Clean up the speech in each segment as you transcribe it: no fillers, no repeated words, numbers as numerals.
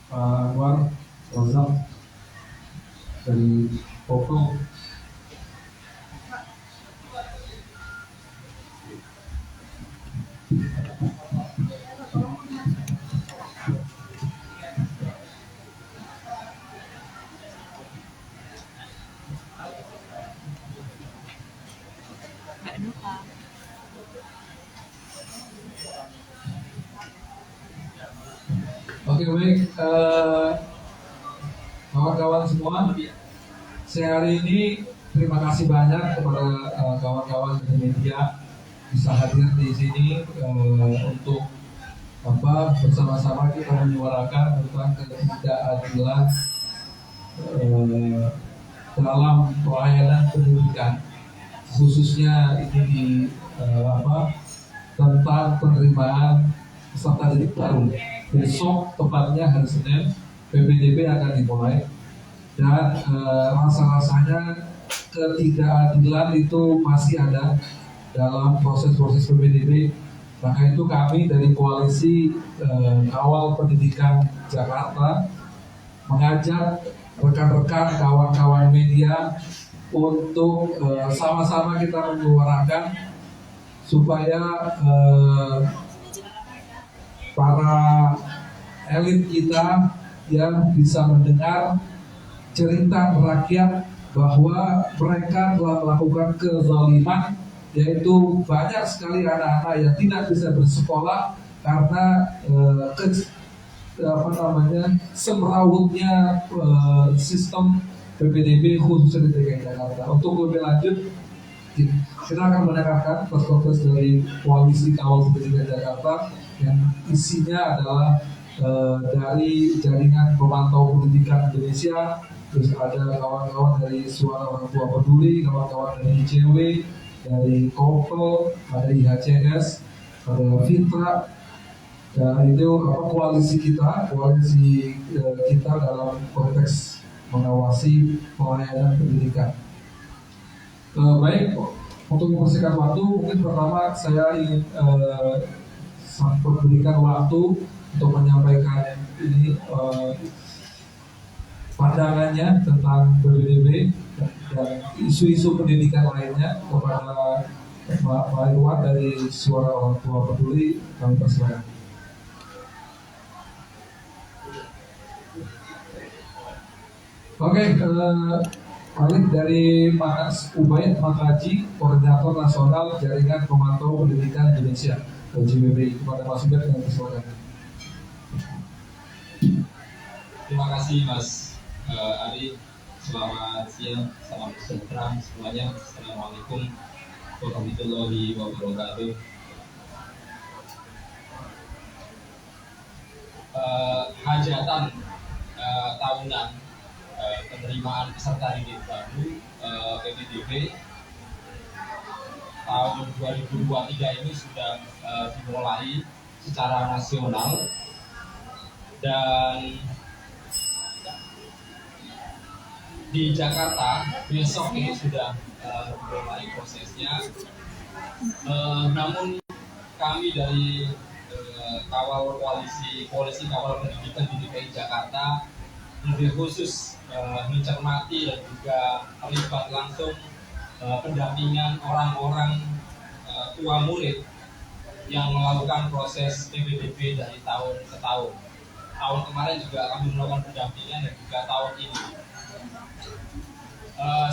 Pak Anwar Rozak dari Popo. Oke, baik, kawan-kawan semua, saya hari ini terima kasih banyak kepada kawan-kawan dari media bisa hadir di sini untuk bersama-sama kita menyuarakan tentang ketidakadilan dalam pelayanan pendidikan, khususnya ini di tentang penerimaan peserta didik baru. Besok tepatnya hari Senin PPDB akan dimulai dan rasa-rasanya ketidakadilan itu masih ada dalam proses-proses PPDB. Maka itu kami dari Koalisi Kawal Pendidikan Jakarta mengajak rekan-rekan kawan-kawan media untuk sama-sama kita menyuarakan supaya para elit kita yang bisa mendengar cerita rakyat bahwa mereka telah melakukan kezaliman, yaitu banyak sekali anak-anak yang tidak bisa bersekolah karena semrawutnya sistem PPDB khususnya di DKI Jakarta. Untuk lebih lanjut, kita akan mendengarkan press dari Koalisi Kawal Pendidikan Jakarta yang isinya adalah dari jaringan pemantau pendidikan Indonesia, terus ada kawan-kawan dari Suara Orang Tua Peduli, kawan-kawan dari ICW, dari KOPEL, ada IHCS, ada Fitra. Dan itu koalisi kita dalam konteks mengawasi pelayanan pendidikan. Baik, untuk mempersingkat waktu, mungkin pertama saya ingin memberikan waktu untuk menyampaikan ini pandangannya tentang PPDB dan isu-isu pendidikan lainnya kepada Pak Irwan dari Suara Orang Tua Peduli. Kami persilakan. Oke, balik dari Mas Ubaid Makaji, Koordinator Nasional Jaringan Pemantau Pendidikan Indonesia (JPPI). Kepada Mas Ubaid yang persilakan. Terima kasih Mas Ari. Selamat siang, salam sejahtera semuanya. Assalamualaikum warahmatullahi wabarakatuh. Hajatan tahunan penerimaan peserta didik baru PPDB tahun 2023 ini sudah dimulai secara nasional, dan di Jakarta besok ini sudah dimulai prosesnya. Namun kami dari Koalisi Kawal Pendidikan di DKI Jakarta lebih khusus mencermati dan juga terlibat langsung pendampingan orang-orang tua murid yang melakukan proses PPDB dari tahun ke tahun. Tahun kemarin juga kami melakukan pendampingan dan juga tahun ini.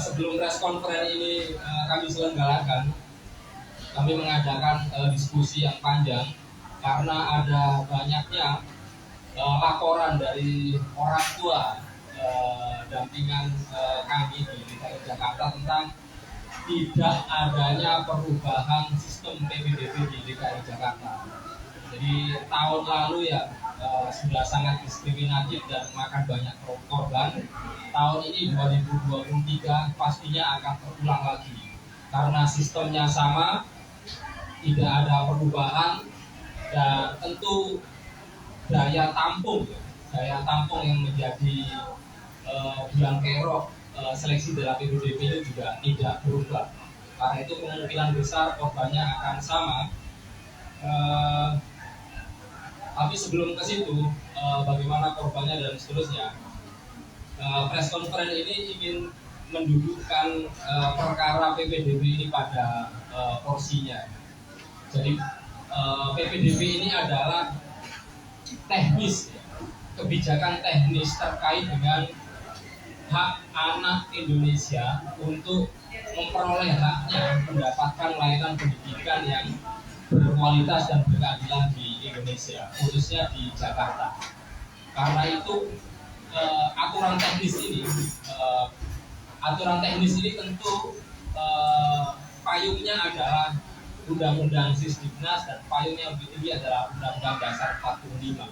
Sebelum press conference ini kami selenggarakan, kami mengadakan diskusi yang panjang karena ada banyaknya laporan dari orang tua dampingan kami di DKI Jakarta tentang tidak adanya perubahan sistem PPDB di DKI Jakarta. Jadi tahun lalu ya sudah sangat diskriminatif dan makan banyak korban. Tahun ini 2023 pastinya akan terulang lagi karena sistemnya sama, tidak ada perubahan, dan tentu daya tampung yang menjadi biang kerok seleksi dalam PPDB itu juga tidak berubah. Karena itu kemungkinan besar korbannya akan sama. Tapi sebelum ke situ, bagaimana korbannya dan seterusnya, press conference ini ingin mendudukkan perkara PPDB ini pada porsinya. Jadi PPDB ini adalah teknis, kebijakan teknis terkait dengan hak anak Indonesia untuk memperoleh haknya mendapatkan layanan pendidikan yang berkualitas dan berkeadilan di Indonesia, khususnya di Jakarta. Karena itu aturan teknis ini tentu payungnya adalah Undang-Undang Sisdiknas dan payungnya lebih tinggi adalah Undang-Undang Dasar 45.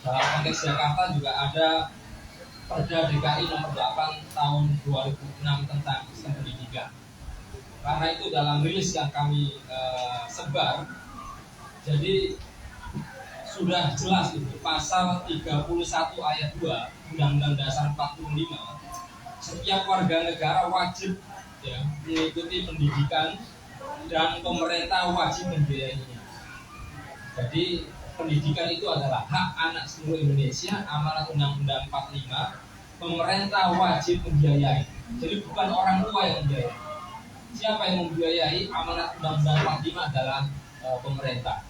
Dalam konteks Jakarta juga ada Perda DKI nomor 8 tahun 2006 tentang sistem pendidikan. Karena itu dalam rilis yang kami sebar, jadi sudah jelas itu pasal 31 ayat 2 Undang-Undang Dasar 45, setiap warga negara wajib mengikuti pendidikan dan pemerintah wajib membiayainya. Jadi pendidikan itu adalah hak anak seluruh Indonesia, amanat Undang-Undang 45, pemerintah wajib membiayai. Jadi bukan orang tua yang membiayai. Siapa yang membiayai amanat Undang-Undang 45 adalah pemerintah.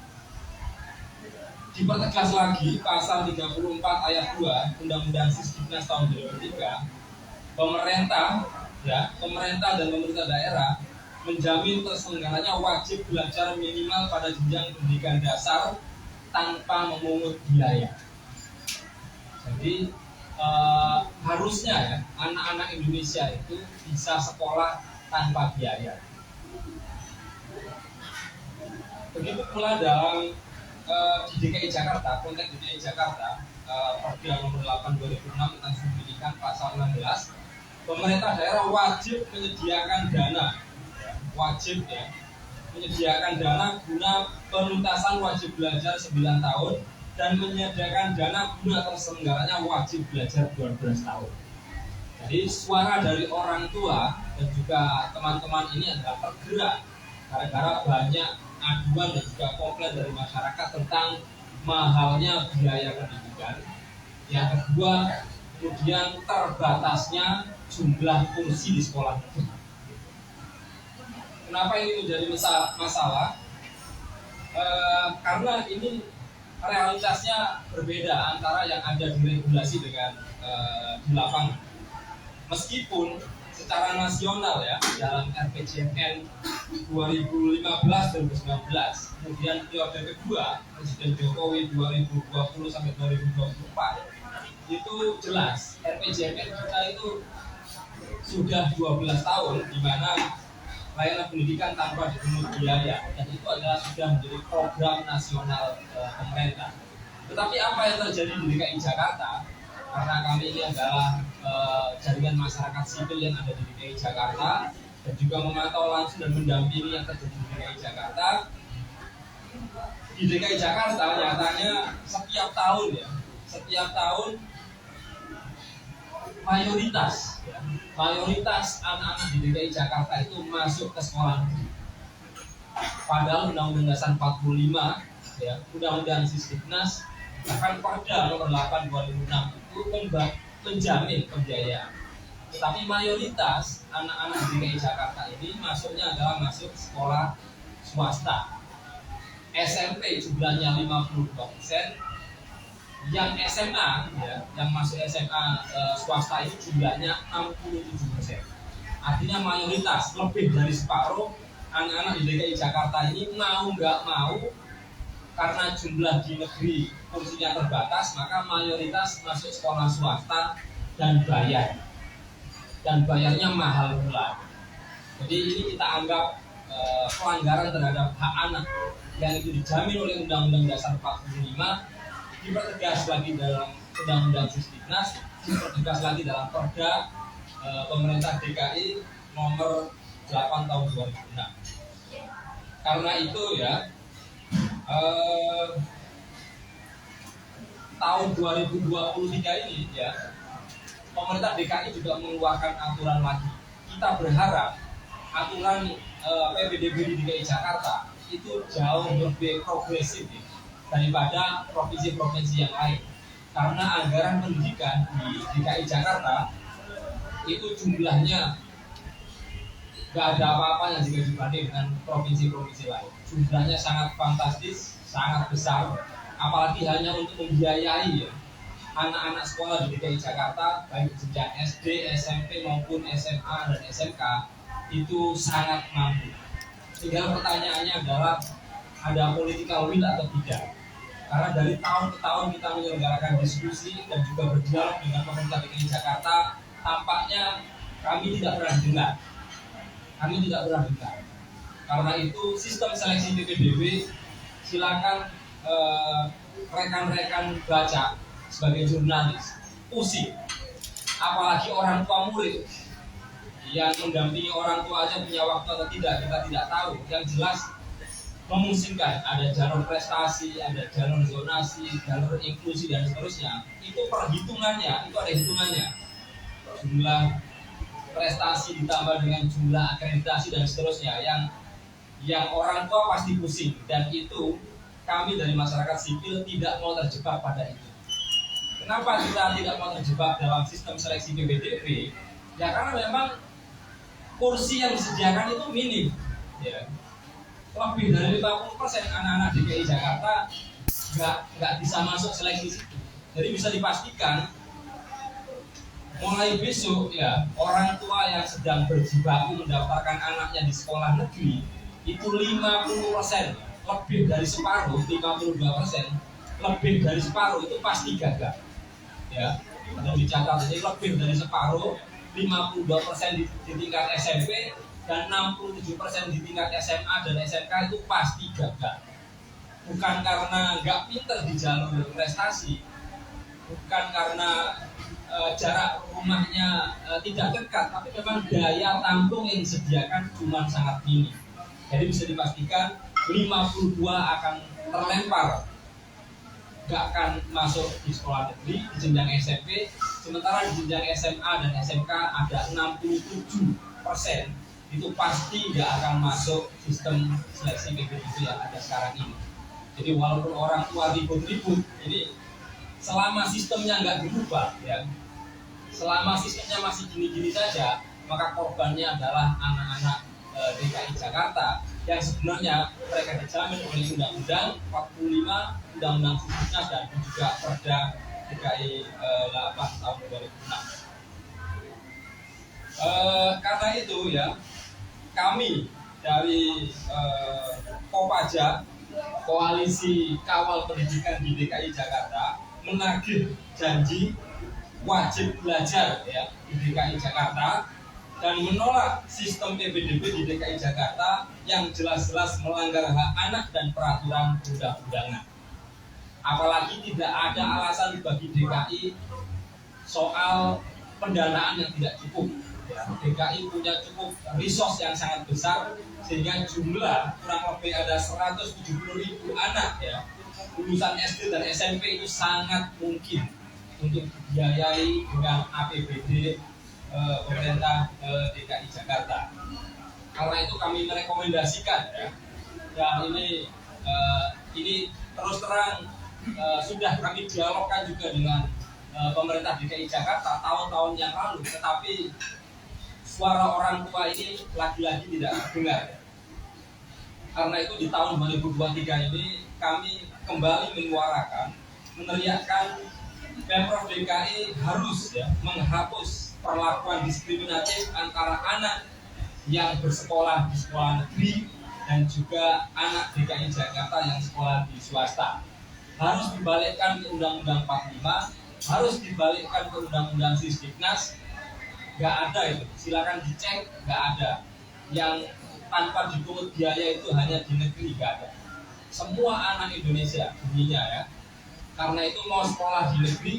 Dipertegas lagi pasal 34 ayat 2 Undang-Undang Sisdiknas tahun 2003, pemerintah dan pemerintah daerah menjamin terselenggaranya wajib belajar minimal pada jenjang pendidikan dasar tanpa memungut biaya. Jadi harusnya anak-anak Indonesia itu bisa sekolah tanpa biaya. Begitu pula dalam di DKI Jakarta, konteks DKI Jakarta, Perda nomor 8 2006 tentang pendidikan pasal 16, pemerintah daerah wajib menyediakan dana, menyediakan dana guna penuntasan wajib belajar 9 tahun dan menyediakan dana guna terselenggaranya wajib belajar 12 tahun. Jadi suara dari orang tua dan juga teman-teman ini adalah tergerak gara-gara banyak aduan dan juga komplain dari masyarakat tentang mahalnya biaya pendidikan. Yang kedua, kemudian terbatasnya jumlah kursi di sekolah negeri. Kenapa ini menjadi masalah? Karena ini realitasnya berbeda antara yang ada di regulasi dengan di lapangan. Meskipun secara nasional dalam RPJMN 2015-2019, kemudian periode kedua Presiden Jokowi 2020 sampai 2024 itu jelas RPJMN kita itu sudah 12 tahun di mana layanan pendidikan tanpa dipungut biaya, dan itu adalah sudah menjadi program nasional pemerintah. Tetapi apa yang terjadi di DKI Jakarta, karena kami ini adalah jaringan masyarakat sipil yang ada di DKI Jakarta dan juga memantau langsung dan mendampingi yang terjadi di DKI Jakarta. Di DKI Jakarta nyatanya setiap tahun mayoritas anak-anak di DKI Jakarta itu masuk ke sekolah negeri. Padahal Undang-Undang Dasar 45, Undang-Undang Sisdiknas, bahkan Perda nomor 8 2006 itu menjamin pembiayaan. Tetapi mayoritas anak-anak di DKI Jakarta ini masuknya adalah masuk sekolah swasta. SMP jumlahnya 52%, yang SMA yang masuk SMA swasta itu jumlahnya 67%. Artinya mayoritas, lebih dari separuh anak-anak di DKI Jakarta ini mau nggak mau, karena jumlah di negeri kursinya terbatas, maka mayoritas masuk sekolah swasta dan bayarnya mahal pula. Jadi ini kita anggap pelanggaran terhadap hak anak yang itu dijamin oleh Undang-Undang Dasar 45, dipertegas lagi dalam Undang-Undang Sisdiknas, dipertegas lagi dalam Perda pemerintah DKI nomor 8 tahun 2006. Karena itu tahun 2023 ini pemerintah DKI juga mengeluarkan aturan lagi. Kita berharap aturan PPDB di DKI Jakarta itu jauh lebih progresif daripada provinsi-provinsi yang lain. Karena anggaran pendidikan di DKI Jakarta itu jumlahnya nggak ada apa-apanya jika dibanding dengan provinsi-provinsi lain. Jumlahnya sangat fantastis, sangat besar, apalagi hanya untuk membiayai ya, anak-anak sekolah di DKI Jakarta, baik jenjang SD, SMP maupun SMA dan SMK, itu sangat mampu. Tinggal pertanyaannya adalah ada political will atau tidak. Karena dari tahun ke tahun kita menyelenggarakan diskusi dan juga berdialog dengan pemerintah DKI Jakarta, tampaknya kami tidak pernah dengar. Karena itu sistem seleksi PPDB silakan rekan-rekan baca sebagai jurnalis, pusing. Apalagi orang tua murid yang mendampingi orang tua aja punya waktu atau tidak, kita tidak tahu. Yang jelas memusingkan, ada jalur prestasi, ada jalur zonasi, jalur inklusi dan seterusnya. Itu perhitungannya, itu ada hitungannya. Jumlah prestasi ditambah dengan jumlah akreditasi dan seterusnya, yang orang tua pasti pusing, dan itu kami dari masyarakat sipil tidak mau terjebak pada itu. Kenapa kita tidak mau terjebak dalam sistem seleksi PPDB? Ya karena memang kursi yang disediakan itu minim, ya. Lebih dari 50% anak-anak DKI Jakarta nggak bisa masuk seleksi situ. Jadi bisa dipastikan mulai besok ya, orang tua yang sedang berjibaku mendaftarkan anaknya di sekolah negeri itu 50%, lebih dari separuh, 52%, lebih dari separuh itu pasti gagal. Ya, ada dicatat, jadi lebih dari separuh, 52% di tingkat SMP dan 67% di tingkat SMA dan SMK itu pasti gagal. Bukan karena nggak pinter di jalur prestasi, bukan karena jarak rumahnya tidak dekat, tapi memang daya tampung yang disediakan cuma sangat minim. Jadi bisa dipastikan 52 akan terlempar, nggak akan masuk di sekolah negeri di jenjang SMP, sementara di jenjang SMA dan SMK ada 67% itu pasti nggak akan masuk sistem seleksi PPDB yang ada sekarang ini. Jadi walaupun orang tua ribut-ribut, ini selama sistemnya nggak dirubah, ya, selama sistemnya masih gini-gini saja, maka korbannya adalah anak-anak DKI Jakarta yang sebenarnya mereka dijamin oleh Undang-Undang 45, Undang-Undang Khususnya dan juga Perda DKI 8 tahun 2006. Karena itu ya, kami dari Kopaja, Koalisi Kawal Pendidikan di DKI Jakarta, menagih janji wajib belajar ya di DKI Jakarta dan menolak sistem PPDB di DKI Jakarta yang jelas-jelas melanggar hak anak dan peraturan undang-undangan. Apalagi tidak ada alasan bagi DKI soal pendanaan yang tidak cukup. Ya, DKI punya cukup resource yang sangat besar sehingga jumlah kurang lebih ada 170.000 anak ya lulusan SD dan SMP itu sangat mungkin untuk dibiayai dengan APBD pemerintah DKI Jakarta. Karena itu kami merekomendasikan ya, dan ini terus terang sudah kami dialogkan juga dengan pemerintah DKI Jakarta tahun-tahun yang lalu, tetapi suara orang tua ini lagi-lagi tidak terdengar. Karena itu di tahun 2023 ini kami kembali menyuarakan, meneriakkan Pemprov DKI harus ya menghapus perlakuan diskriminatif antara anak yang bersekolah di sekolah negeri dan juga anak DKI Jakarta yang sekolah di swasta. Harus dibalikkan ke Undang-Undang 45, harus dibalikkan ke Undang-Undang Sisdiknas. Nggak ada itu, silakan dicek, nggak ada. Yang tanpa dipungut biaya itu hanya di negeri, nggak ada. Semua anak Indonesia bunyinya ya. Karena itu mau sekolah di negeri,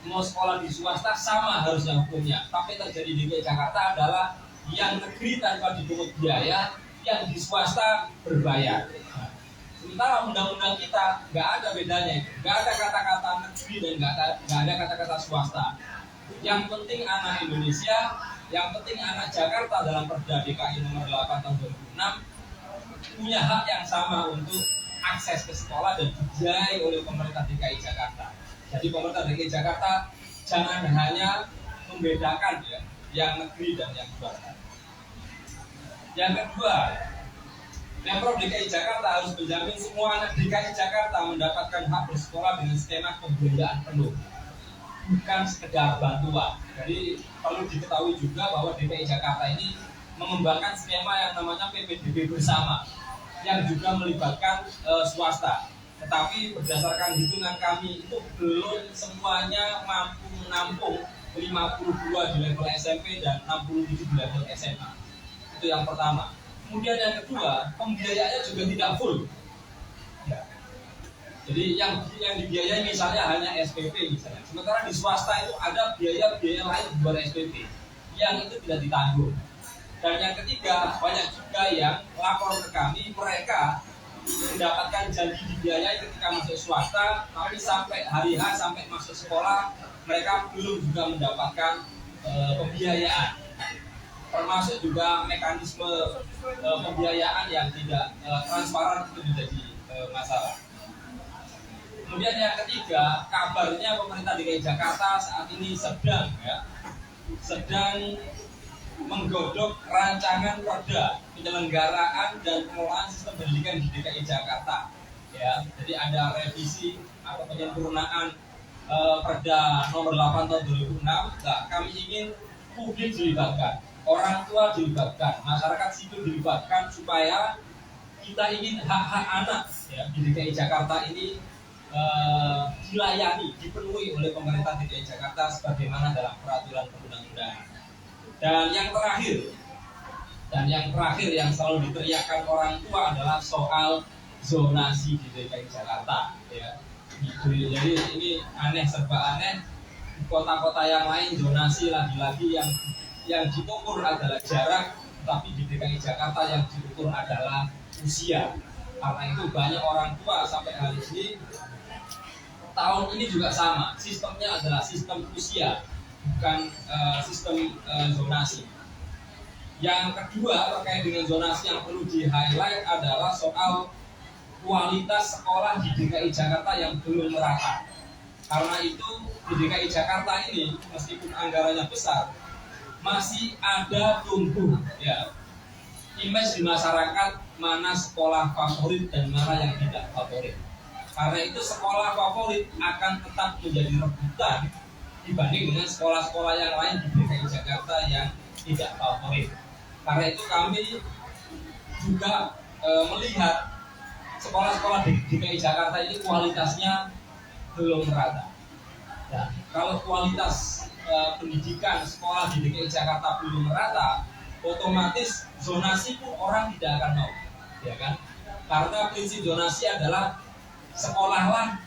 mau sekolah di swasta sama harusnya hukumnya. Tapi terjadi di DKI Jakarta adalah yang negeri tanpa dipungut biaya, yang di swasta berbayar. Nah, sementara undang-undang kita nggak ada bedanya, nggak ada kata-kata negeri dan nggak ada kata-kata swasta. Yang penting anak Indonesia, yang penting anak Jakarta dalam Perda DKI nomor 8 tahun 2006 punya hak yang sama untuk akses ke sekolah dan dibiayai oleh pemerintah DKI Jakarta. Jadi pemerintah DKI Jakarta jangan hanya membedakan ya yang negeri dan yang swasta. Yang kedua, Pemprov DKI Jakarta harus menjamin semua anak DKI Jakarta mendapatkan hak bersekolah dengan skema pembiayaan penuh, bukan sekedar bantuan. Jadi perlu diketahui juga bahwa DKI Jakarta ini mengembangkan skema yang namanya PPDB bersama, yang juga melibatkan swasta. Tetapi berdasarkan hitungan kami itu belum semuanya mampu menampung 52 di level SMP dan 67 di level SMA. Itu yang pertama. Kemudian yang kedua, pembiayaannya juga tidak full. Ya. Jadi yang dibiayai misalnya hanya SPP misalnya. Sementara di swasta itu ada biaya-biaya lain di luar SPP yang itu tidak ditanggung. Dan yang ketiga, banyak juga yang lapor ke kami, mereka mendapatkan janji dibiayai ketika masuk swasta, tapi sampai hari H, sampai masuk sekolah, mereka belum juga mendapatkan pembiayaan. Termasuk juga mekanisme pembiayaan yang tidak transparan itu menjadi masalah. Kemudian yang ketiga, kabarnya pemerintah DKI Jakarta saat ini sedang menggodok rancangan perda penyelenggaraan dan pengelolaan sistem pendidikan di DKI Jakarta. Ya, jadi ada revisi atau penyempurnaan perda nomor 8 tahun 2006. Nah, kami ingin publik dilibatkan, orang tua dilibatkan, masyarakat sipil dilibatkan supaya kita ingin hak-hak anak ya, di DKI Jakarta ini dilayani, dipenuhi oleh pemerintah DKI Jakarta sebagaimana dalam peraturan perundang-undangan. Dan yang terakhir yang selalu diteriakkan orang tua adalah soal zonasi di DKI Jakarta. Ya. Jadi ini aneh, serba aneh. Di kota-kota yang lain zonasi lagi-lagi yang diukur adalah jarak, tapi di DKI Jakarta yang diukur adalah usia. Karena itu banyak orang tua sampai hari ini, tahun ini juga sama, sistemnya adalah sistem usia, bukan sistem zonasi. Yang kedua terkait dengan zonasi yang perlu di-highlight adalah soal kualitas sekolah di DKI Jakarta yang belum merata. Karena itu di DKI Jakarta ini meskipun anggarannya besar, masih ada tumbuh ya image di masyarakat mana sekolah favorit dan mana yang tidak favorit. Karena itu sekolah favorit akan tetap menjadi rebutan dibanding dengan sekolah-sekolah yang lain di DKI Jakarta yang tidak favorit. Karena itu kami juga melihat sekolah-sekolah di DKI Jakarta ini kualitasnya belum merata. Nah, kalau kualitas pendidikan sekolah di DKI Jakarta belum merata, otomatis zonasi pun orang tidak akan mau, ya kan? Karena prinsip zonasi adalah sekolahlah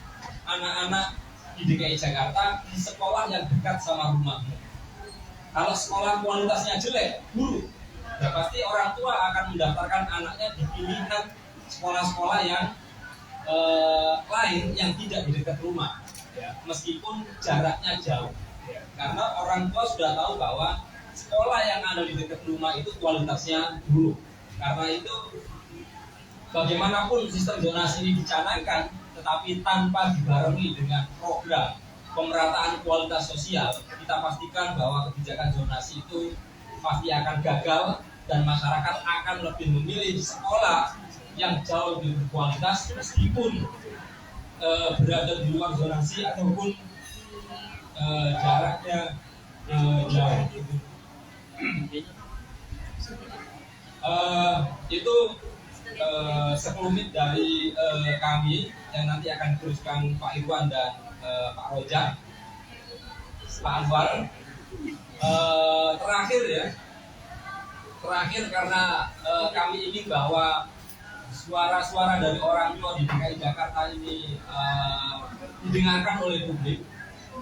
anak-anak di DKI Jakarta di sekolah yang dekat sama rumahmu. Kalau sekolah kualitasnya jelek, buruk, ya pasti orang tua akan mendaftarkan anaknya di pilihan sekolah-sekolah yang lain yang tidak di dekat rumah, ya, meskipun jaraknya jauh. Ya. Karena orang tua sudah tahu bahwa sekolah yang ada di dekat rumah itu kualitasnya buruk. Karena itu bagaimanapun sistem zonasi ini dicanangkan, tetapi tanpa dibarengi dengan program pemerataan kualitas sosial, kita pastikan bahwa kebijakan zonasi itu pasti akan gagal dan masyarakat akan lebih memilih sekolah yang jauh lebih berkualitas meskipun berada di luar zonasi ataupun jaraknya jauh. Itu sekelumit dari kami yang nanti akan diteruskan Pak Irwan dan Pak Rojak, Pak Anwar. Terakhir karena kami ingin bahwa suara-suara dari orang tua di DKI Jakarta ini didengarkan oleh publik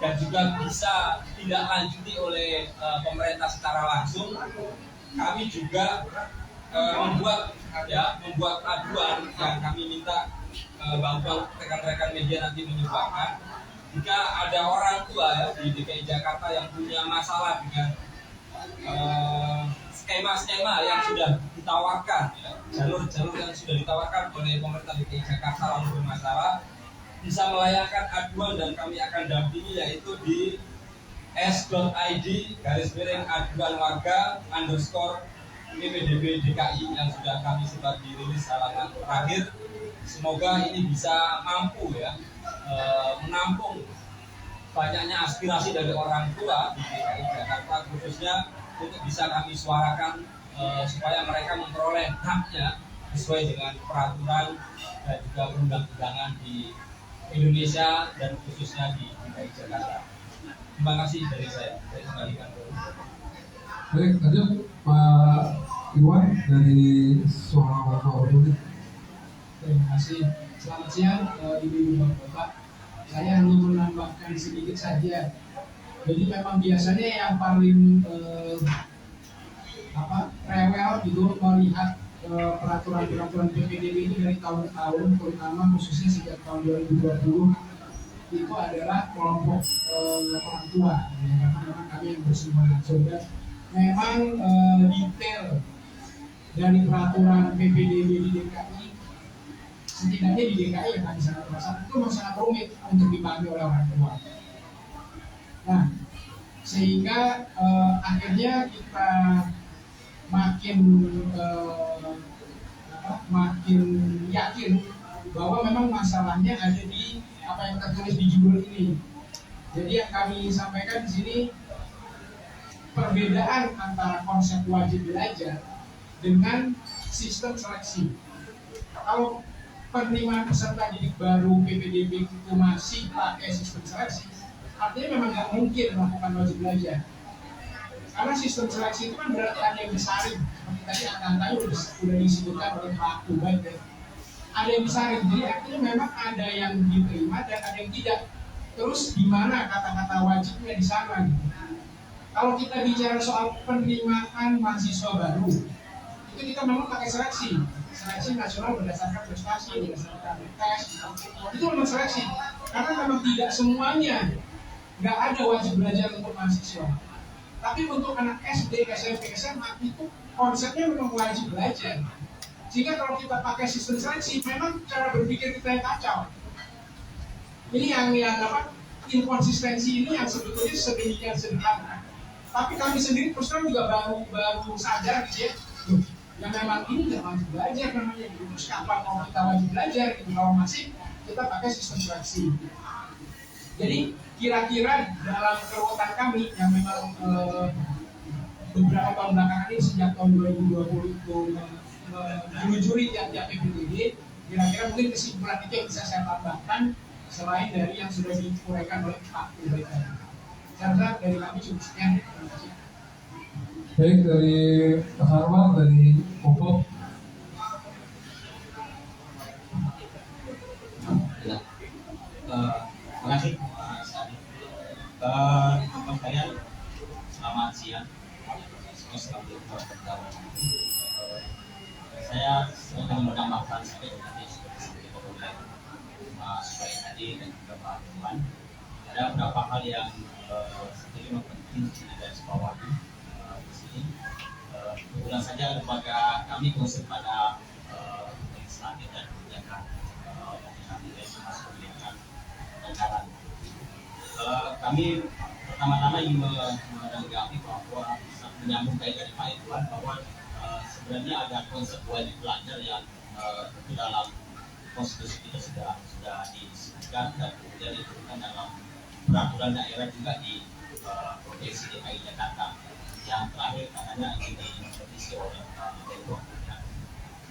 dan juga bisa tidak lanjuti oleh pemerintah secara langsung. Kami juga membuat aduan yang kami minta bantuan rekan-rekan media nanti menyumbangkan. Jika ada orang tua ya, di DKI Jakarta yang punya masalah dengan skema-skema yang sudah ditawarkan ya, jalur-jalur yang sudah ditawarkan oleh pemerintah DKI Jakarta lalu bermasalah bisa melayangkan aduan dan kami akan dampingi, yaitu di s.id /aduan warga _PPDB DKI yang sudah kami sebar di rilis halaman terakhir. Semoga ini bisa mampu ya menampung banyaknya aspirasi dari orang tua di DKI Jakarta, khususnya untuk bisa kami suarakan supaya mereka memperoleh haknya sesuai dengan peraturan dan juga perundang-undangan di Indonesia dan khususnya di DKI Jakarta. Terima kasih dari saya kembalikan. Baik, lanjut Pak Iwan dari Suara Wakil. Terima kasih. Selamat siang, Ibu dan Bapak. Saya hanya menambahkan sedikit saja. Jadi memang biasanya yang paling rewel itu melihat peraturan-peraturan PPDB ini dari tahun ke tahun, terutama khususnya sejak tahun 2020 itu adalah kelompok orang tua. Ya, karena kami yang bersemangat sudah memang detail dari peraturan PPDB di DKI, setidaknya di DKI yang kami sangat merasakan itu memang sangat rumit untuk dipahami oleh orang tua. Nah, sehingga akhirnya kita makin yakin bahwa memang masalahnya ada di apa yang tertulis di judul ini. Jadi yang kami sampaikan di sini perbedaan antara konsep wajib belajar dengan sistem seleksi. Kalau penerimaan peserta didik baru PPDB itu masih pakai sistem seleksi, artinya memang nggak mungkin melakukan wajib belajar. Karena sistem seleksi itu kan berarti ada yang disaring. Seperti tadi angka-angkanya sudah disebutkan oleh Pak Tuban ya. Ada yang disaring, jadi artinya memang ada yang diterima dan ada yang tidak. Terus di mana kata-kata wajibnya di sana? Gitu. Kalau kita bicara soal penerimaan mahasiswa baru, itu kita memang pakai seleksi nasional berdasarkan prestasi, berdasarkan tes, itu memang seleksi. Karena memang tidak semuanya, nggak ada wajib belajar untuk mahasiswa. Tapi untuk anak SD, SMP, SMA itu konsepnya memang wajib belajar. Sehingga kalau kita pakai sistem seleksi, memang cara berpikir kita yang kacau. Ini yang inkonsistensi ini yang sebetulnya sedemikian sederhana. Tapi kami sendiri terus terang juga baru sadar gitu ya. Yang memang ini nggak wajib belajar namanya. Terus kapan mau kita wajib belajar? Gitu. Kalau masih kita pakai sistem seleksi. Jadi kira-kira dalam keruwetan kami yang memang beberapa tahun belakangan ini sejak tahun 2020 itu menyelujuri tiap-tiap PPDB, kira-kira mungkin kesimpulan itu yang bisa saya tambahkan selain dari yang sudah diuraikan oleh Pak Tuban tadi. Saya rasa dari kami cukup sekian. Baik, dari Pak Harwan dari Popok. Ya. Terima kasih Mas Kalian, selamat siang. Saya ingin menambahkan seperti tadi oleh Mas Bayi tadi dan juga Pak Tuban. Ada beberapa hal yang sebetulnya penting di garis bawahi di sini. Kebetulan saja lembaga kami khusus pada legislatif dan kebijakan masuk kebijakan anggaran. Kami pertama-tama ingin menanggapi bahwa menyambung kait dari Pak Iwan bahwa sebenarnya ada konsep wajib belajar yang di dalam konstitusi kita sudah disebutkan dan kemudian diturunkan dalam peraturan daerah juga di Provinsi DKI Jakarta yang terakhir katanya ini direvisi oleh Dewan.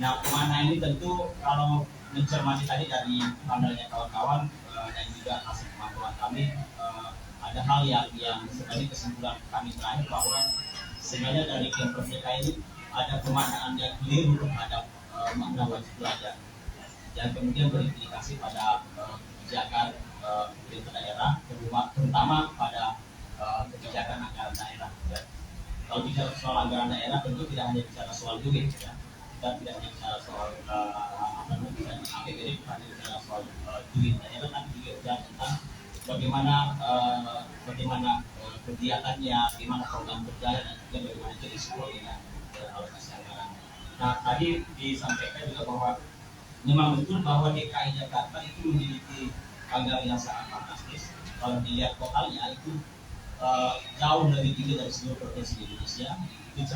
Nah, kemana ini tentu kalau mencermati tadi dari panelnya kawan-kawan dan juga hasil pemantauan kami, ada hal yang sebenarnya kesimpulan kami terakhir bahwa sebenarnya dari Pemprov DKI ini ada pemaknaan yang keliru terhadap makna wajib belajar dan kemudian berimplikasi pada kebijakan pemerintah daerah, terutama pada kebijakan anggaran daerah. Ya. Kalau bicara soal anggaran daerah tentu tidak hanya bicara soal duit, ya. Kita tidak hanya bicara soal APBD, bukan bicara soal duit daerah, tapi juga bicara tentang bagaimana kegiatannya, bagaimana program berjalan dan juga bagaimana jenis alokasi anggaran. Nah, tadi disampaikan juga bahwa memang betul bahwa DKI Jakarta itu memiliki anggaran yang sangat fantastis. Kalau dilihat totalnya itu jauh lebih tinggi dari seluruh provinsi di Indonesia. Itu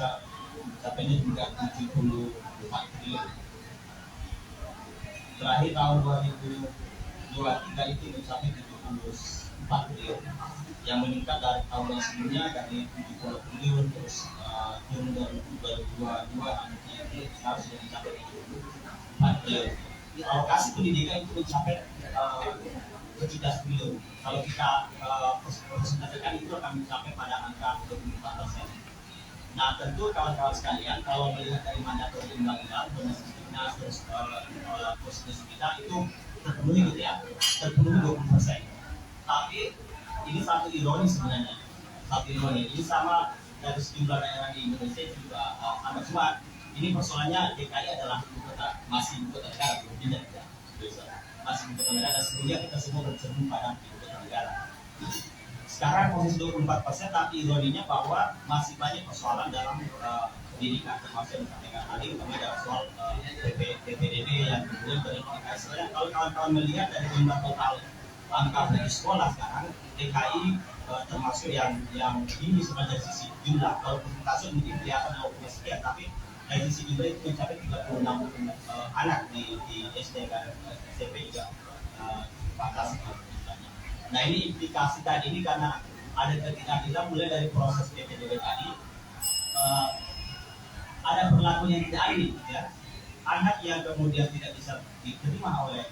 capainya juga 74 triliun. Terakhir tahun 2023 itu mencapai 74 triliun, yang meningkat dari tahun yang sebelumnya dari 70 triliun, terus tahun 2022 nanti itu harus mencapai 74 triliun. Alokasi pendidikan itu mencapai 17 triliun. Kalau kita presentasikan itu akan mencapai pada angka 24%. Nah, tentu kawan-kawan sekalian, kalau melihat dari mandatori undang-undang, terus proses kita itu terpenuhi gitu ya, terpenuhi 20%. Tapi ini satu ironi sebenarnya, ini sama dari sejumlah daerah di Indonesia juga sama, cuma ini persoalannya DKI adalah masih ibu kota negara, tidak masih ibu kota negara, dan sebelumnya kita semua bercermin pada ibu kota negara. Sekarang posisi 24%, tapi ironinya bahwa masih banyak persoalan dalam pendidikan, termasuk yang disampaikan tadi, terutama ada soal PPDB yang kemudian terimplementasi. Sebenarnya kalau kawan-kawan melihat dari jumlah total angka dari sekolah sekarang, DKI termasuk yang tinggi sebenarnya dari sisi jumlah. Kalau persentase mungkin kelihatan 20 sekian, tapi dari sisi jumlah itu mencapai 36 anak di SD dan SMP juga batasi. Nah, ini implikasi tadi ini karena ada ketidakadilan mulai dari proses PPDB tadi, ada perlakuan yang tidak adil, ya. Anak yang kemudian tidak bisa diterima oleh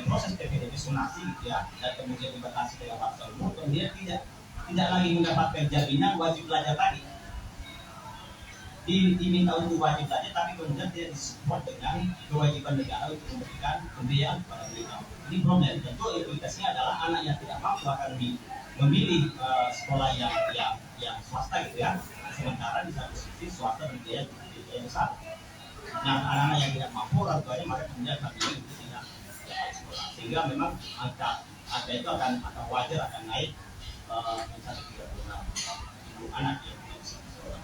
proses PPDB zonasi, gitu ya, dan kemudian dibatasi dengan paksa umur, kemudian tidak lagi mendapatkan jaminan wajib belajar tadi. Diminta untuk wajib belajar, tapi kemudian tidak disupport dengan kewajiban negara untuk memberikan pembiayaan kepada mereka. Ini problem. Tentu implikasinya adalah anak yang tidak mampu akan memilih sekolah yang swasta, gitu ya. Sementara di satu sisi swasta berbiaya besar. Nah, anak-anak yang tidak mampu orang tuanya maka kemudian akan memilih untuk tidak sekolah. Sehingga memang angka itu akan wajar akan naik mencapai 36.000 anak yang tidak bisa sekolah.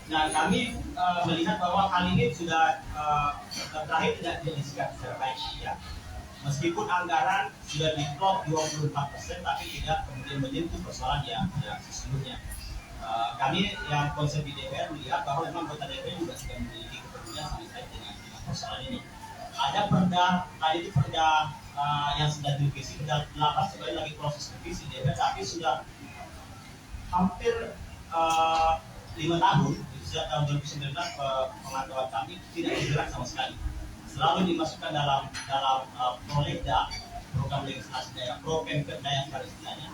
Nah, kami melihat bahwa hal ini sudah terakhir tidak didiskusikan secara baik, ya. Meskipun anggaran sudah diplot 24%, tapi tidak kemudian menyentuh persoalan yang sesungguhnya. Kami yang konsep di DPR melihat bahwa memang anggota DPR juga sudah memiliki kepedulian sama sekali dengan persoalan ini. Ada tadi itu perda yang sudah direvisi, perda 8 sebenarnya lagi proses revisi DPR, tapi sudah hampir 5 tahun, sejak tahun 2019 pemantauan kami tidak bergerak sama sekali. Selalu dimasukkan dalam prolegda, program legislasi daerah, ProPemda yang pada istilahnya,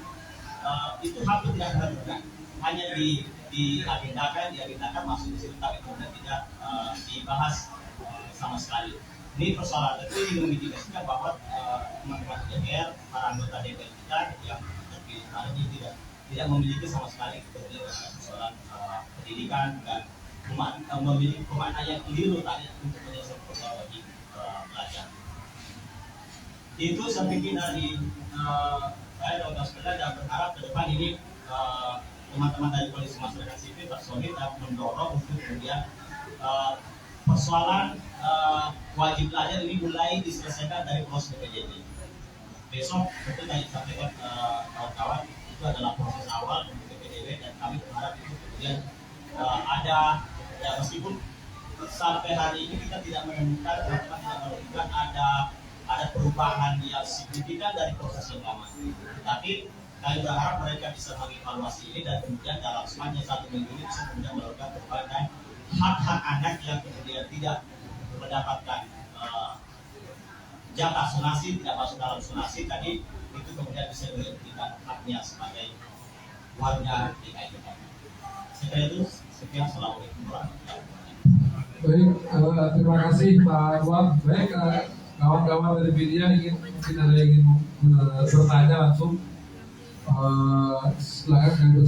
itu hampir tidak pernah bergerak. Hanya diagendakan masuk di situ, tapi kemudian tidak dibahas sama sekali. Ini persoalan, tentu ini memitigasikan bahwa teman-teman DPR, para anggota DPR kita yang terpilih hari ini tidak memiliki sama sekali kepedulian terhadap persoalan pendidikan dan memiliki pemaknaan yang keliru tadi untuk menyelesaikan persoalan wajib belajar. Itu saya pikir dari saya dan sebenarnya dan berharap ke depan ini teman-teman dari Koalisi Masyarakat Sipil tersolid dan mendorong untuk kemudian persoalan wajib belajar ini mulai diselesaikan dari proses PPDB. Besok betul tadi disampaikan kawan-kawan, itu adalah proses awal untuk PPDB, dan kami berharap itu kemudian ada, ya meskipun sampai hari ini kita tidak menemukan ada perubahan yang signifikan dari proses yang lama. Tapi kami berharap mereka bisa mengevaluasi ini dan kemudian dalam semuanya 1 minggu ini bisa kemudian melakukan perubahan dan hak-hak anak yang kemudian tidak mendapatkan jatah zonasi, tidak masuk dalam zonasi tadi, itu kemudian bisa diberikan haknya sebagai warga DKI Jakarta. Setelah itu, sekian, assalamualaikum warahmatullahi wabarakatuh. Baik, terima kasih Pak Anwar. Baik, kawan-kawan dari media mungkin ada yang ingin bertanya langsung. Silakan.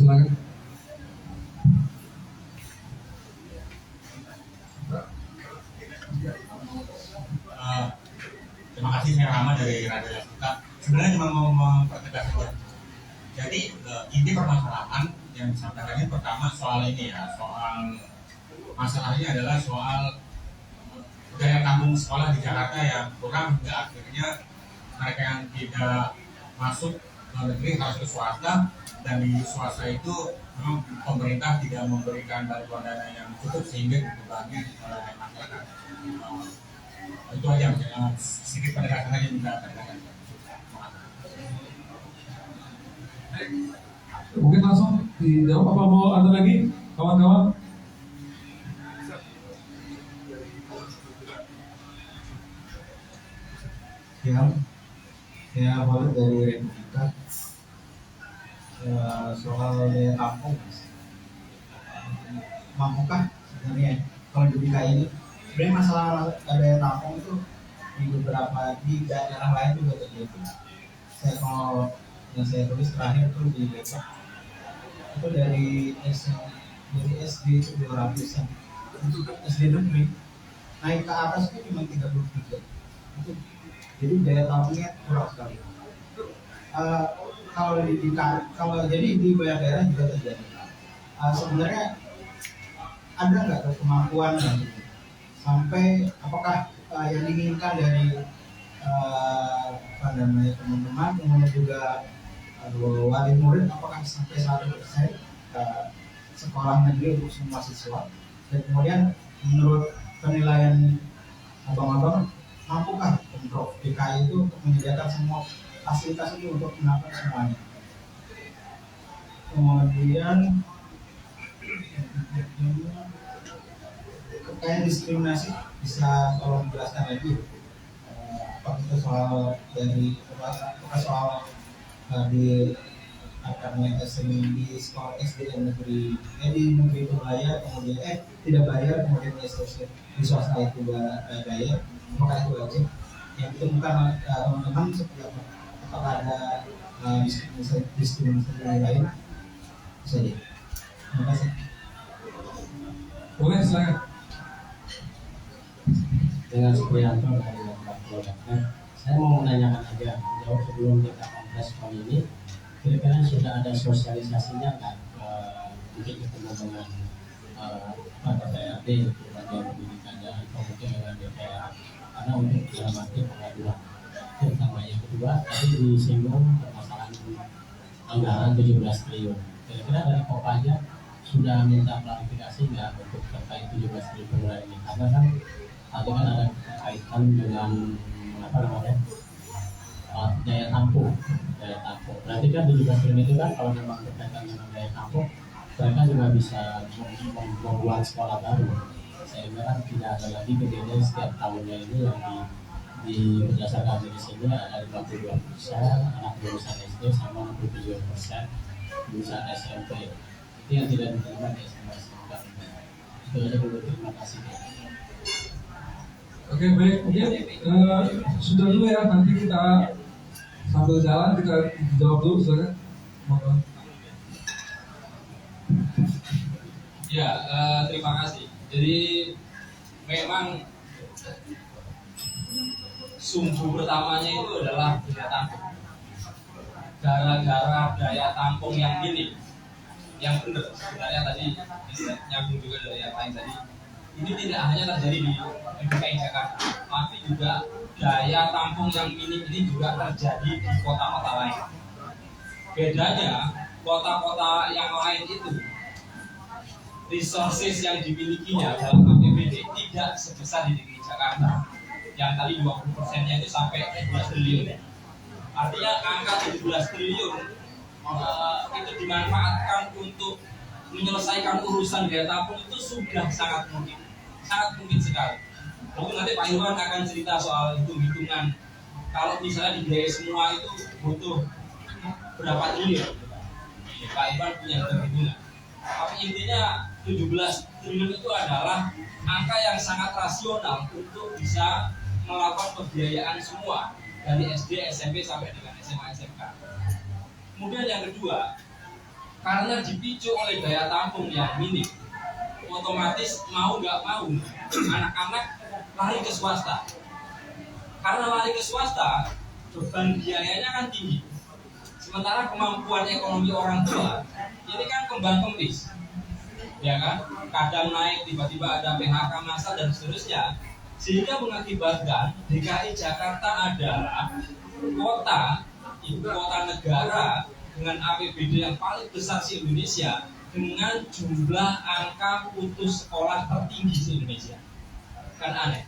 Terima kasih, saya Rama dari Radio Afrika. Sebenarnya cuma mau mempertegas saja Jadi inti permasalahan yang disampaikan ini pertama soal ini ya, soal masalahnya adalah soal daya tampung sekolah di Jakarta yang kurang hingga akhirnya mereka yang tidak masuk ke negeri harus ke swasta, dan di swasta itu memang pemerintah tidak memberikan bantuan dana yang cukup sehingga dibebani oleh masyarakat. Itu aja sedikit penegasan aja minta penegasan. Mungkin langsung dijawab apa mau ada lagi kawan-kawan? Ya boleh dari Republika soal daya tampung, mampukah sebenarnya kalau di DKI ini? Sebenarnya masalah daya tampung itu di beberapa di daerah lain juga terjadi. Kalau yang saya tulis terakhir itu di Depok itu dari SD itu 200-an, untuk SD negeri naik ke atas itu cuma 33 itu, jadi daya tampungnya kurang sekali. Kalau jadi di banyak daerah juga terjadi. Sebenarnya ada nggak tuh kemampuan sampai apakah yang diinginkan dari teman-teman, kemudian juga wali murid, apakah sampai 100% sekolah negeri untuk semua siswa, dan kemudian menurut penilaian abang-abang, mampukah Pemprov DKI itu untuk menyediakan semua fasilitas itu untuk menampung semuanya? Kemudian terkait diskriminasi, bisa tolong jelaskan lagi apa itu soal dari apa soal di apa namanya di sekolah SD dan negeri, di negeri itu bayar, kemudian tidak bayar, kemudian di swasta itu bayar, apakah itu wajib? Yang ditemukan teman-teman seperti apa? Apakah ada diskriminasi lain? Bisa aja. Terima kasih. Boleh, silakan. Dengan Supriyanto dari Produknya, saya mau menanyakan aja, jauh sebelum kita kongres kali ini, kira-kira sudah ada sosialisasinya nggak? Mungkin ketemu dengan DPRD, bagian pendidikannya, atau mungkin dengan DPR, karena untuk dalam arti pengaduan. Terutama yang kedua, tadi disinggung permasalahan anggaran 17 triliun. Kira-kira dari Kopasnya sudah minta klarifikasi nggak untuk terkait 17 triliun ini? Karena kan tadi kan ada kaitan dengan apa namanya daya tampung. Berarti kan 17 triliun itu kan kalau memang berkaitan dengan daya tampung, mereka juga bisa membuat sekolah baru. Sehingga kan tidak ada lagi kejadian setiap tahunnya ini yang di berdasarkan dari sini ada 52% anak lulusan SD sama 67% lulusan SMP. Itu yang tidak diterima di SMA. Itu aja dulu, terima kasih. Oke, baik, mungkin sudah dulu ya, nanti kita sambil jalan kita jawab dulu, silakan. Mohon. Ya, terima kasih. Jadi memang sumbu pertamanya itu adalah daya tampung. Gara-gara daya tampung yang minim, yang benar sebenarnya tadi nyambung juga dari yang lain tadi. Ini tidak hanya terjadi di DKI Jakarta, tapi juga daya tampung yang minim ini juga terjadi di kota-kota lain. Bedanya, kota-kota yang lain itu resources yang dimilikinya dalam APBD tidak sebesar di DKI Jakarta, yang tadi 20%-nya itu sampai 17 triliun. Artinya angka 17 triliun itu dimanfaatkan untuk menyelesaikan urusan daya tampung itu sudah sangat mungkin sekali. Mungkin nanti Pak Irwan akan cerita soal hitung-hitungan. Kalau misalnya dibiayai semua itu butuh berapa triliun? Pak Irwan punya hitung-hitungan. Tapi intinya 17 triliun itu adalah angka yang sangat rasional untuk bisa melakukan pembiayaan semua dari SD, SMP sampai dengan SMA, SMK. Kemudian yang kedua, karena dipicu oleh daya tampung yang minim, otomatis mau nggak mau anak-anak lari ke swasta. Karena lari ke swasta, beban biayanya kan tinggi. Sementara kemampuan ekonomi orang tua ini kan kembang kempis, ya kan? Kadang naik, tiba-tiba ada PHK massal dan seterusnya, sehingga mengakibatkan DKI Jakarta adalah ibu kota negara dengan APBD yang paling besar di Indonesia dengan jumlah angka putus sekolah tertinggi di Indonesia. Kan aneh,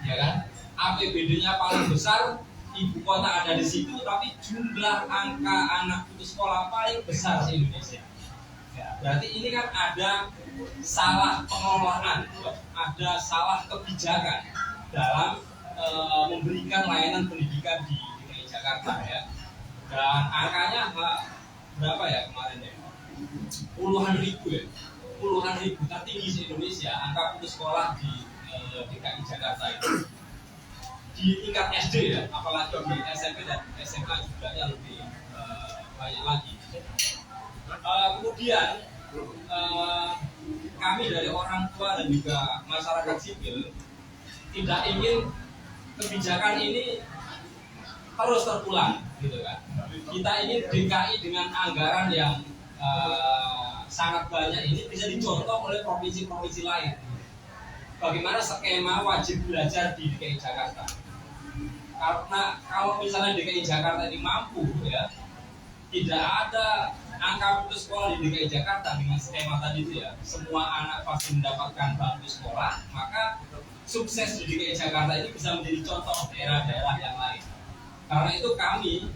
ya kan? APBD-nya paling besar, ibu kota ada di situ, tapi jumlah angka anak putus sekolah paling besar di Indonesia. Ya, berarti ini kan ada salah pengelolaan, ada salah kebijakan dalam memberikan layanan pendidikan di DKI Jakarta ya. Dan angkanya berapa ya kemarin ya? Puluhan ribu tertinggi di Indonesia angka putus sekolah di DKI Jakarta itu. Di tingkat SD ya, apalagi di SMP dan SMA juga yang lebih banyak lagi. Kemudian kami dari orang tua dan juga masyarakat sipil tidak ingin kebijakan ini terus terulang, gitu kan? Kita ingin DKI dengan anggaran yang sangat banyak ini bisa dicontoh oleh provinsi-provinsi lain. Bagaimana skema wajib belajar di DKI Jakarta? Karena kalau misalnya DKI Jakarta ini mampu ya, tidak ada angka putus sekolah di DKI Jakarta dengan skema tadi itu ya, semua anak pasti mendapatkan bangku sekolah, maka sukses di DKI Jakarta ini bisa menjadi contoh daerah-daerah yang lain. Karena itu kami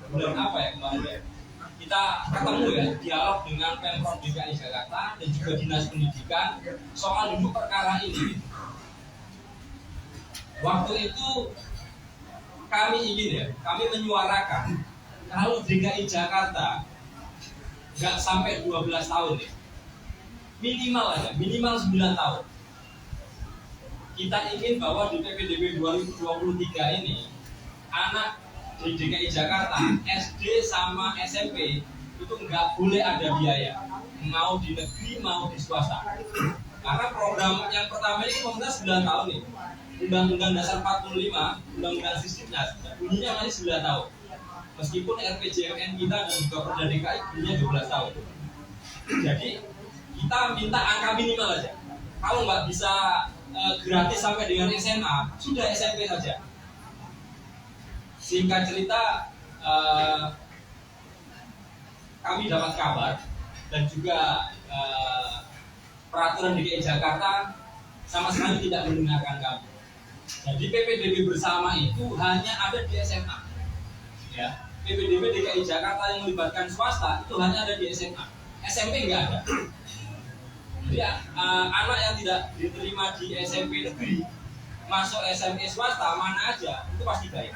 bulan apa ya kemarin ya, kita ketemu ya, dialog dengan Pemprov DKI Jakarta dan juga Dinas Pendidikan soal duduk perkara ini. Waktu itu kami ingin ya, kami menyuarakan kalau DKI Jakarta nggak sampai 12 tahun ya, minimal 9 tahun. Kita ingin bahwa di PPDB 2023 ini anak di DKI Jakarta SD sama SMP itu nggak boleh ada biaya, mau di negeri mau di swasta. Karena program yang pertama ini pemerintah 9 tahun nih. Undang-Undang Dasar 45, Undang-Undang Sisdiknas bunyinya masih 9 tahun. Meskipun RPJMN kita dan juga Perda DKI bunyinya 12 tahun. Jadi kita minta angka minimal aja. Kalau nggak bisa gratis sampai dengan SMA, sudah SMP saja. Singkat cerita, kami dapat kabar dan juga peraturan DKI Jakarta sama sekali tidak mendengarkan kami. Jadi PPDB bersama itu hanya ada di SMA. Ya, PPDB DKI Jakarta yang melibatkan swasta itu hanya ada di SMA. SMP nggak ada. Jadi anak yang tidak diterima di SMP negeri masuk SMP swasta mana aja itu pasti baik.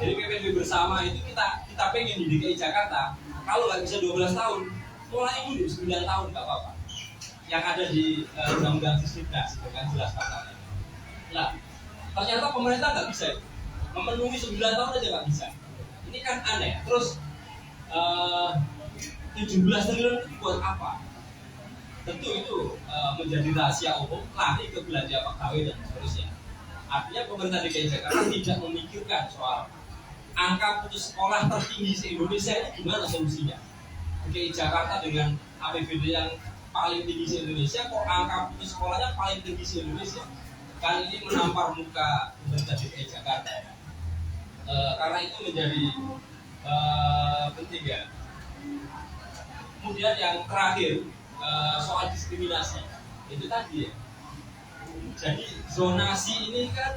Jadi PPDB bersama itu kita pengen di DKI Jakarta kalau nggak bisa 12 tahun mulai dulu 9 tahun nggak apa-apa. Yang ada di Undang-Undang Sisdiknas itu kan jelas pasalnya. Nah, ternyata pemerintah nggak bisa memenuhi 9 tahun aja nggak bisa. Ini kan aneh. Terus 17 triliun itu buat apa? Tentu itu menjadi rahasia umum, lari ke belanja pegawai dan seterusnya. Artinya pemerintah DKI Jakarta tidak memikirkan soal angka putus sekolah tertinggi di Indonesia ini gimana solusinya. DKI Jakarta dengan APBD yang paling tinggi di Indonesia, kok angka putus sekolahnya paling tinggi di Indonesia? Kan ini menampar muka pemerintah DKI Jakarta ya. Karena itu menjadi penting ya. Kemudian yang terakhir soal diskriminasi itu tadi ya. Jadi zonasi ini kan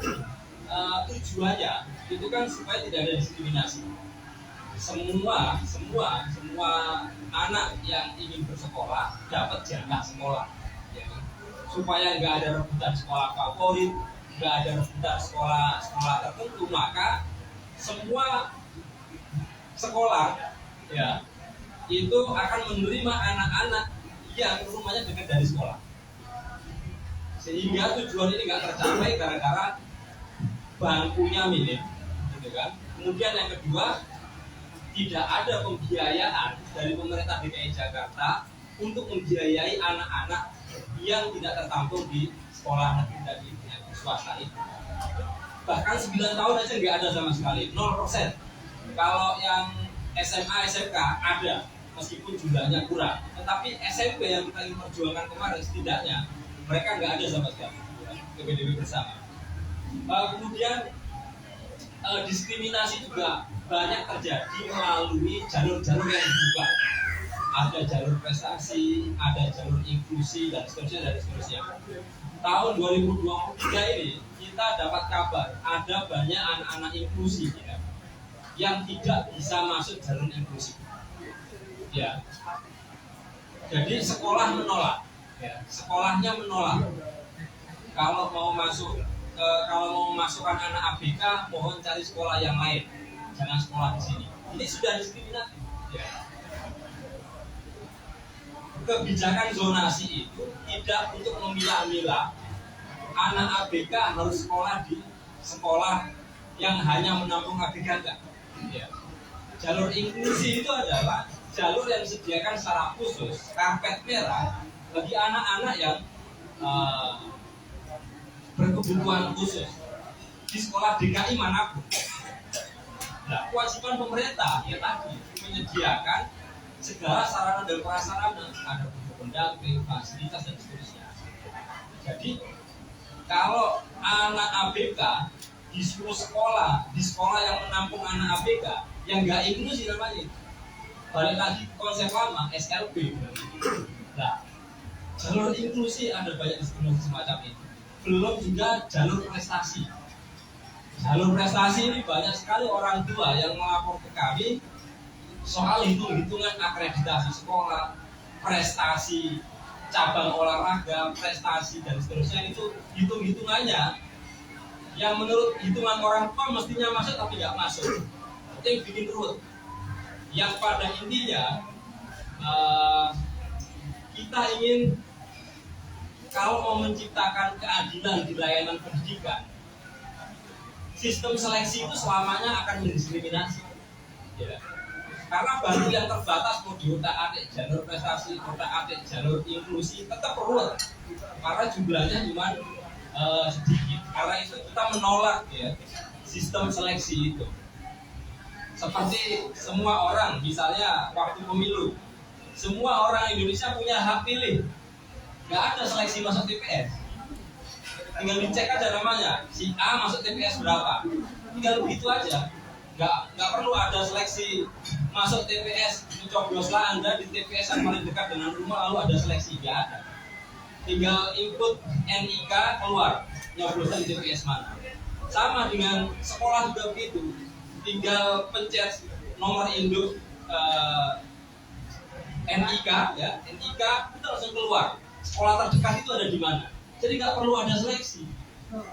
tujuannya itu kan supaya tidak ada diskriminasi. Semua anak yang ingin bersekolah dapat jatah sekolah, ya. Supaya nggak ada rebutan sekolah favorit, nggak ada rebutan sekolah tertentu, maka semua sekolah ya itu akan menerima anak-anak yang rumahnya dekat dari sekolah, sehingga tujuan ini nggak tercapai gara-gara bangkunya minim, gitu kan. Kemudian yang kedua, tidak ada pembiayaan dari pemerintah DKI Jakarta untuk membiayai anak-anak yang tidak tertampung di sekolah negeri dan di swasta itu. bahkan 9 tahun aja nggak ada sama sekali, 0%. Kalau yang SMA, SMK ada, meskipun jumlahnya kurang, tetapi SMP yang kita ingin perjuangkan kemarin setidaknya mereka nggak ada sama sekali PPDB bersama. Kemudian diskriminasi juga banyak terjadi melalui jalur-jalur yang dibuka. Ada jalur prestasi, ada jalur inklusi dan seterusnya. Tahun 2023 ini kita dapat kabar ada banyak anak-anak inklusi ya, yang tidak bisa masuk jalur inklusi. Ya. Jadi sekolah menolak, ya. Sekolahnya menolak. Kalau mau memasukkan anak ABK, mohon cari sekolah yang lain, jangan sekolah di sini. Ini sudah diskriminatif. Ya. Kebijakan zonasi itu tidak untuk memilah-milah anak ABK harus sekolah di sekolah yang hanya menampung ABK enggak. Ya. Jalur inklusi itu adalah jalur yang disediakan secara khusus, karpet merah bagi anak-anak yang berkebutuhan khusus di sekolah DKI manapun. Nah, kewajiban pemerintah ya tadi menyediakan segala sarana dan prasarana, ada buku pendamping, fasilitas dan seterusnya. Jadi kalau anak ABK disuruh sekolah di sekolah yang menampung anak ABK yang nggak inklusi namanya, balik lagi konsep lama SLB. Nah, jalur inklusi ada banyak diskriminasi semacam itu. Belum juga jalur prestasi. Jalur prestasi ini banyak sekali orang tua yang melapor ke kami soal hitung-hitungan akreditasi sekolah, prestasi cabang olahraga, prestasi dan seterusnya. Itu hitung-hitungannya yang menurut hitungan orang tua mestinya masuk tapi nggak masuk. Itu yang bikin ruwet. Yang pada intinya kita ingin kalau mau menciptakan keadilan di layanan pendidikan, sistem seleksi itu selamanya akan mendiskriminasi. Ya. Karena baru yang terbatas mau diutak-atik jalur prestasi, utak-atik jalur inklusi tetap ruwet. Karena jumlahnya cuma sedikit. Karena itu kita menolak ya sistem seleksi itu. Seperti semua orang, misalnya waktu pemilu, semua orang Indonesia punya hak pilih. Nggak ada seleksi masuk TPS. Tinggal dicek aja namanya, si A masuk TPS berapa. Tinggal begitu aja. Nggak perlu ada seleksi masuk TPS, mencoboslah Anda di TPS yang paling dekat dengan rumah lalu ada seleksi. Nggak ada. Tinggal input NIK keluar, nyoblosnya di TPS mana. Sama dengan sekolah juga begitu. Tinggal pencet nomor induk NIK ya, NIK itu langsung keluar. Sekolah terdekat itu ada di mana. Jadi nggak perlu ada seleksi.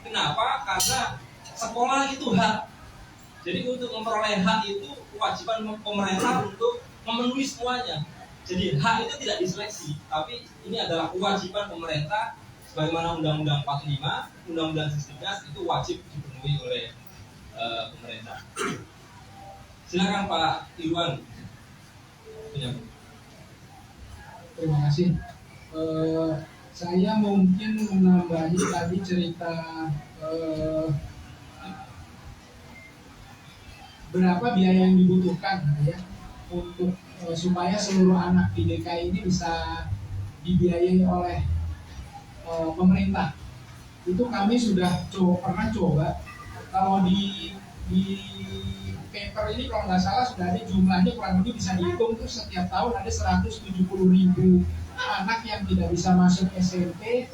Kenapa? Karena sekolah itu hak. Jadi untuk memperoleh hak itu kewajiban pemerintah untuk memenuhi semuanya. Jadi hak itu tidak diseleksi, tapi ini adalah kewajiban pemerintah sebagaimana Undang-Undang 45, Undang-Undang 16 itu wajib dipenuhi oleh pemerintah. Silakan Pak Irwan. Terima kasih. Saya mungkin menambahi tadi cerita berapa biaya yang dibutuhkan ya untuk supaya seluruh anak di DKI ini bisa dibiayai oleh pemerintah. Itu kami sudah pernah coba. Kalau di paper ini kalau nggak salah sudah ada jumlahnya kurang lebih bisa dihitung tuh setiap tahun ada 170.000 anak yang tidak bisa masuk SMP.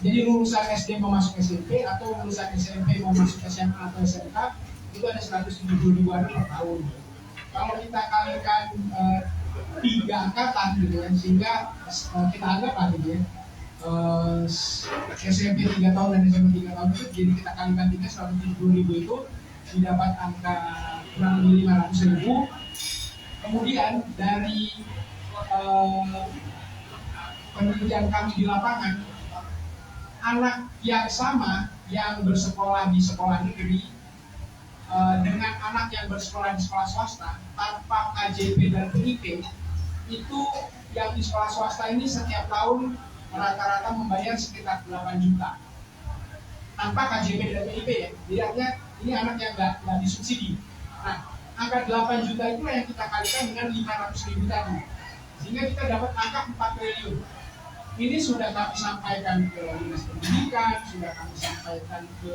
Jadi lulusan SD mau masuk SMP atau lulusan SMP mau masuk SMA atau SMK itu ada 170.000 anak per tahun. Kalau kita kalikan 3 angkatan gitu kan, sehingga kita anggap lah gitu ya, SMP 3 tahun dan SMP 3 tahun itu jadi kita kalikan 170.000 itu didapat angka kurang lebih 500.000. Kemudian dari penelitian kami di lapangan, anak yang sama yang bersekolah di sekolah negeri dengan anak yang bersekolah di sekolah swasta tanpa KJP dan PIP itu yang di sekolah swasta ini setiap tahun rata-rata membayar sekitar 8 juta. tanpa KJP dan PIP ya. Jadi artinya ini anak yang nggak disubsidi. Nah, angka 8 juta itu yang kita kalikan dengan 500.000 tadi, sehingga kita dapat angka 4 triliun. Ini sudah kami sampaikan ke Dinas Pendidikan, sudah kami sampaikan ke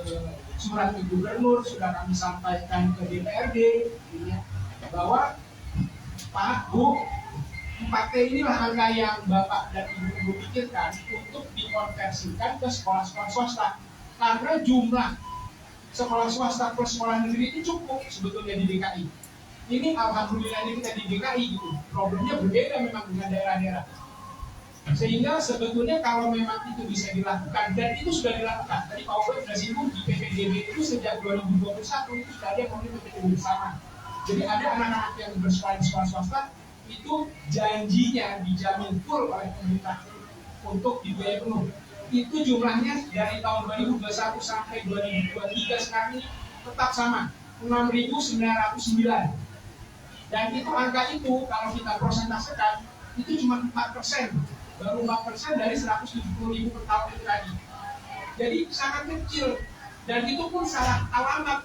surat ke Gubernur, sudah kami sampaikan ke DPRD, ya, bahwa Pak, Bu, 4T inilah angka yang Bapak dan Ibu pikirkan untuk dikonversikan ke sekolah-sekolah swasta. Karena jumlah sekolah swasta plus sekolah negeri itu cukup sebetulnya di DKI. Ini alhamdulillahnya kita di DKI gitu. Problemnya berbeda memang dengan daerah-daerah. Sehingga sebetulnya kalau memang itu bisa dilakukan, dan itu sudah dilakukan. Tadi Pak Obe sudah singgung di PPDB itu sejak 2021 itu sudah ada yang namanya PPDB bersama. Jadi ada anak-anak yang bersekolah di sekolah swasta itu janjinya dijamin full oleh pemerintah untuk dibiayai penuh. Itu jumlahnya dari tahun 2021 sampai 2023 sekarang ini tetap sama, 6.909. Dan itu angka itu kalau kita persentasekan itu cuma 4%, baru 4% dari 170.000 per tahun itu tadi. Jadi sangat kecil, dan itu pun salah alamat